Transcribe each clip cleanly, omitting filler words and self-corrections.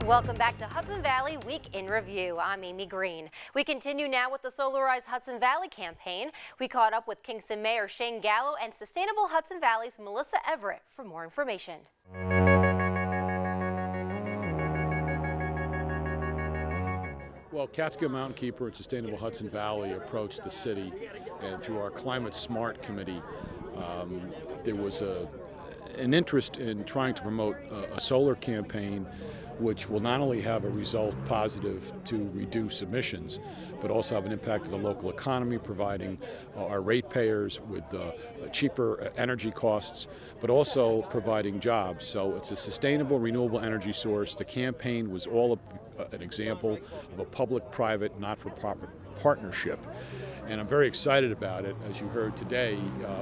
Welcome back to Hudson Valley Week in Review. I'm Amy Greene. We continue now with the Solarize Hudson Valley campaign. We caught up with Kingston Mayor Shane Gallo and Sustainable Hudson Valley's Melissa Everett for more information. Well, Catskill Mountain Keeper and Sustainable Hudson Valley approached the city, and through our Climate Smart Committee, there was an interest in trying to promote a solar campaign which will not only have a result positive to reduce emissions, but also have an impact on the local economy, providing our ratepayers with cheaper energy costs, but also providing jobs. So it's a sustainable, renewable energy source. The campaign was all an example of a public-private, not-for-profit partnership. And I'm very excited about it, as you heard today,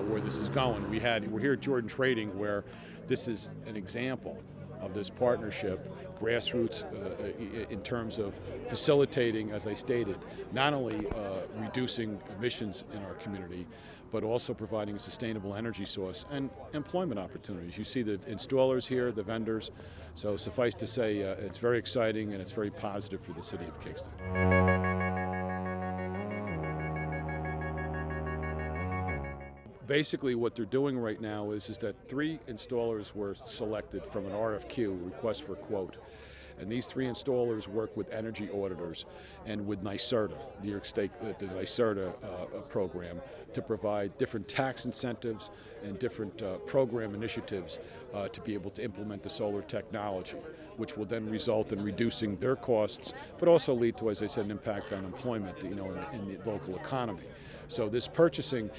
where this is going. We're here at Jordan Trading, where this is an example of this partnership, grassroots in terms of facilitating, as I stated, not only reducing emissions in our community, but also providing a sustainable energy source and employment opportunities. You see the installers here, the vendors, so suffice to say it's very exciting and it's very positive for the city of Kingston. Basically, what they're doing right now is that 3 installers were selected from an RFQ, request for quote. And these 3 installers work with energy auditors and with NYSERDA, New York State, the NYSERDA program, to provide different tax incentives and different program initiatives to be able to implement the solar technology, which will then result in reducing their costs, but also lead to, as I said, an impact on employment, in the local economy. So this purchasing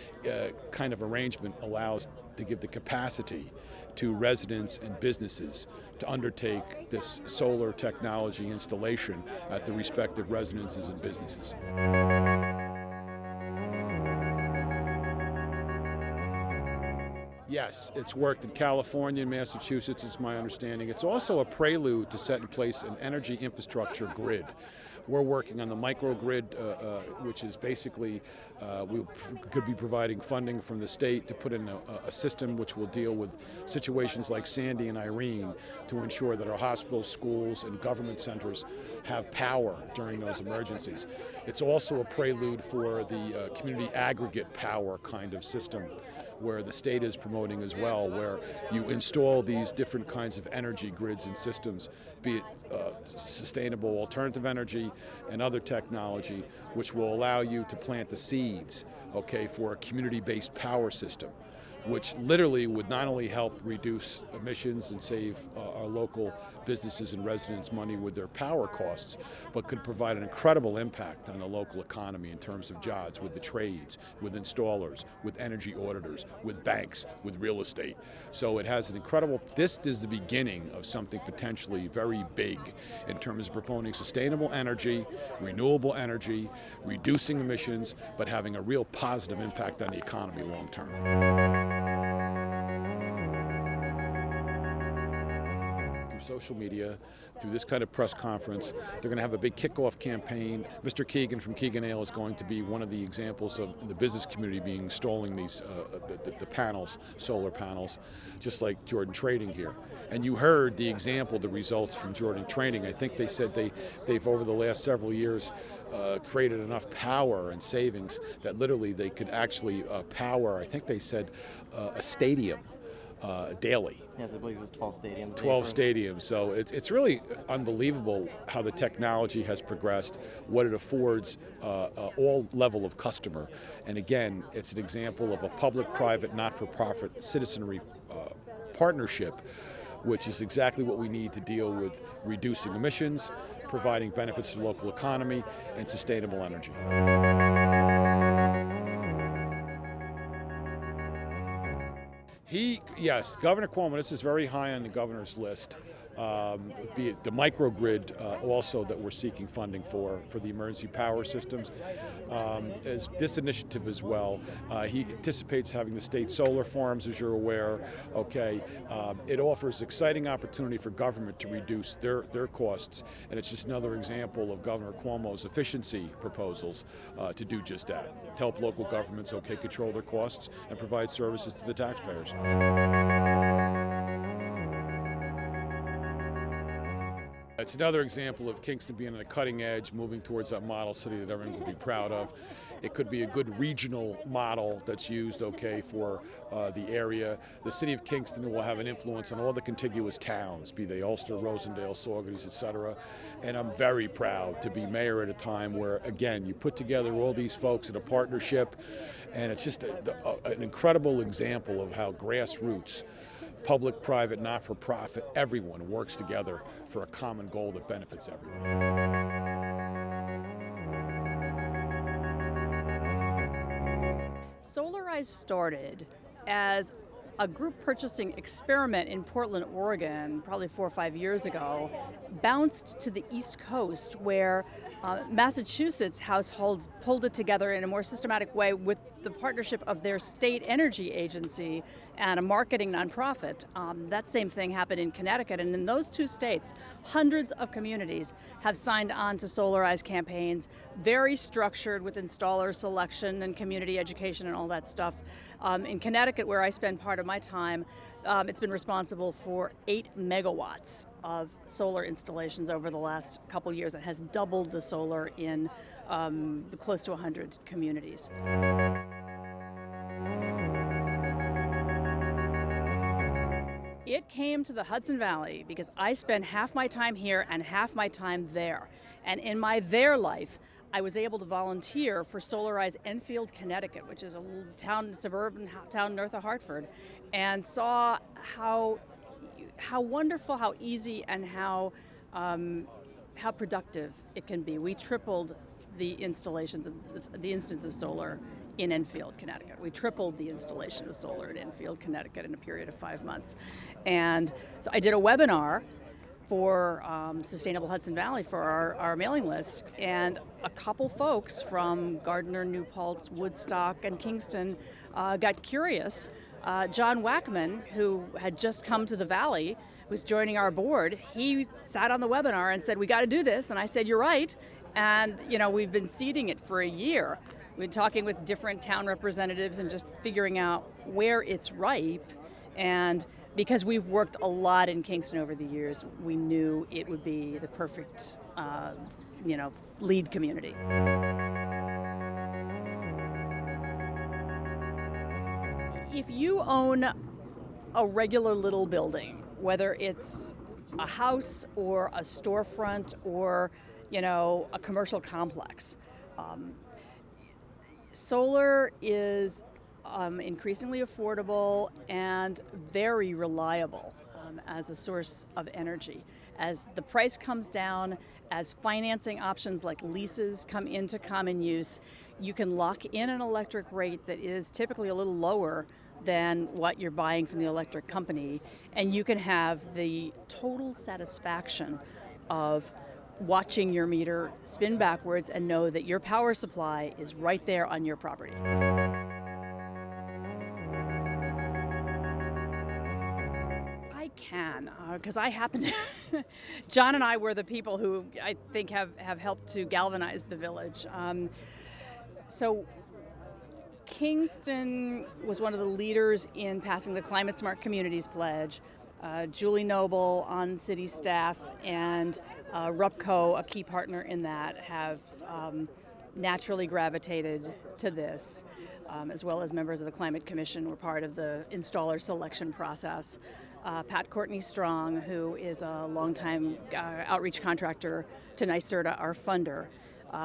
kind of arrangement allows to give the capacity to residents and businesses to undertake this solar technology installation at the respective residences and businesses. Yes, it's worked in California and Massachusetts, is my understanding. It's also a prelude to set in place an energy infrastructure grid. We're working on the microgrid, which is basically, we could be providing funding from the state to put in a system which will deal with situations like Sandy and Irene to ensure that our hospitals, schools, and government centers have power during those emergencies. It's also a prelude for the community aggregate power kind of system, where the state is promoting as well, where you install these different kinds of energy grids and systems, be it sustainable alternative energy and other technology, which will allow you to plant the seeds, for a community-based power system, which literally would not only help reduce emissions and save our local businesses and residents money with their power costs, but could provide an incredible impact on the local economy in terms of jobs, with the trades, with installers, with energy auditors, with banks, with real estate. So it has an incredible, this is the beginning of something potentially very big in terms of promoting sustainable energy, renewable energy, reducing emissions, but having a real positive impact on the economy long term. Social media, through this kind of press conference, they're going to have a big kickoff campaign. Mr. Keegan from Keegan Ale is going to be one of the examples of the business community being installing these the panels, solar panels, just like Jordan Trading here. And you heard the example, the results from Jordan Trading. I think they said they've over the last several years created enough power and savings that literally they could actually power, I think they said, a stadium daily. Yes, I believe it was 12 stadiums. 12 stadiums. So it's really unbelievable how the technology has progressed, what it affords all level of customer. And again, it's an example of a public-private, not-for-profit citizenry partnership, which is exactly what we need to deal with reducing emissions, providing benefits to the local economy, and sustainable energy. Yes, Governor Cuomo, this is very high on the governor's list. Be it the microgrid also that we're seeking funding for the emergency power systems, as this initiative as well. He anticipates having the state solar farms, as you're aware. It offers exciting opportunity for government to reduce their costs, and it's just another example of Governor Cuomo's efficiency proposals to do just that, to help local governments control their costs and provide services to the taxpayers. It's another example of Kingston being on the cutting edge, moving towards that model city that everyone will be proud of. It could be a good regional model that's used, for the area. The city of Kingston will have an influence on all the contiguous towns, be they Ulster, Rosendale, Saugerties, etc. And I'm very proud to be mayor at a time where, again, you put together all these folks in a partnership, and it's just an incredible example of how grassroots, public, private, not-for-profit, everyone works together for a common goal that benefits everyone. Solarize started as a group purchasing experiment in Portland, Oregon, probably 4 or 5 years ago, bounced to the East Coast where Massachusetts households pulled it together in a more systematic way with the partnership of their state energy agency and a marketing nonprofit. That same thing happened in Connecticut, and in those 2 states, hundreds of communities have signed on to Solarize campaigns, very structured with installer selection and community education and all that stuff. In Connecticut, where I spend part of my time, it's been responsible for 8 megawatts of solar installations over the last couple years. It has doubled the solar in close to 100 communities. It came to the Hudson Valley because I spend half my time here and half my time there. And in my there life, I was able to volunteer for Solarize Enfield, Connecticut, which is a little suburban town north of Hartford, and saw how wonderful, how easy, and how productive it can be. We tripled the installations of the instance of solar in Enfield, Connecticut. We tripled the installation of solar in Enfield, Connecticut in a period of 5 months. And so I did a webinar for Sustainable Hudson Valley for our mailing list, and a couple folks from Gardner, New Paltz, Woodstock, and Kingston got curious. John Wackman, who had just come to the Valley, was joining our board. He sat on the webinar and said, "We got to do this," and I said, "You're right." And we've been seeding it for a year. We've been talking with different town representatives and just figuring out where it's ripe. And because we've worked a lot in Kingston over the years, we knew it would be the perfect, lead community. If you own a regular little building, whether it's a house or a storefront or, a commercial complex, solar is increasingly affordable and very reliable as a source of energy. As the price comes down, as financing options like leases come into common use, you can lock in an electric rate that is typically a little lower than what you're buying from the electric company, and you can have the total satisfaction of watching your meter spin backwards and know that your power supply is right there on your property. I can, because I happen to, John and I were the people who I think have helped to galvanize the village. So Kingston was one of the leaders in passing the Climate Smart Communities Pledge. Julie Noble on city staff and Rupco, a key partner in that, have naturally gravitated to this, as well as members of the Climate Commission were part of the installer selection process. Pat Courtney Strong, who is a longtime outreach contractor to NYSERDA, our funder,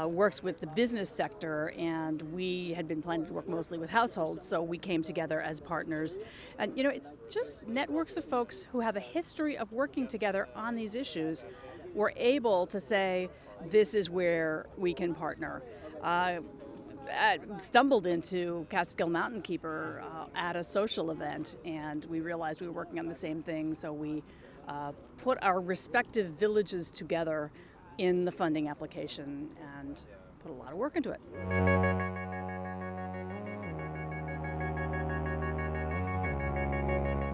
works with the business sector, and we had been planning to work mostly with households, so we came together as partners. And it's just networks of folks who have a history of working together on these issues were able to say, this is where we can partner. Stumbled into Catskill Mountain Keeper at a social event, and we realized we were working on the same thing, so we put our respective villages together in the funding application and put a lot of work into it.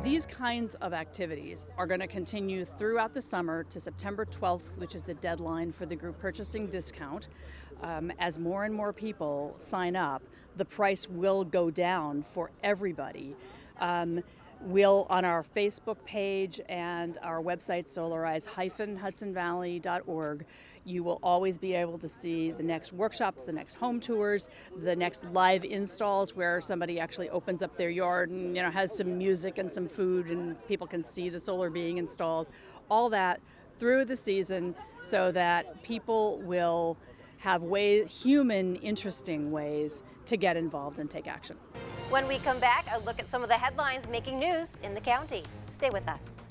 These kinds of activities are going to continue throughout the summer to September 12th, which is the deadline for the group purchasing discount. As more and more people sign up, the price will go down for everybody. We'll, on our Facebook page and our website, solarize-hudsonvalley.org, you will always be able to see the next workshops, the next home tours, the next live installs where somebody actually opens up their yard and has some music and some food and people can see the solar being installed. All that through the season so that people will have human, interesting ways to get involved and take action. When we come back, a look at some of the headlines making news in the county. Stay with us.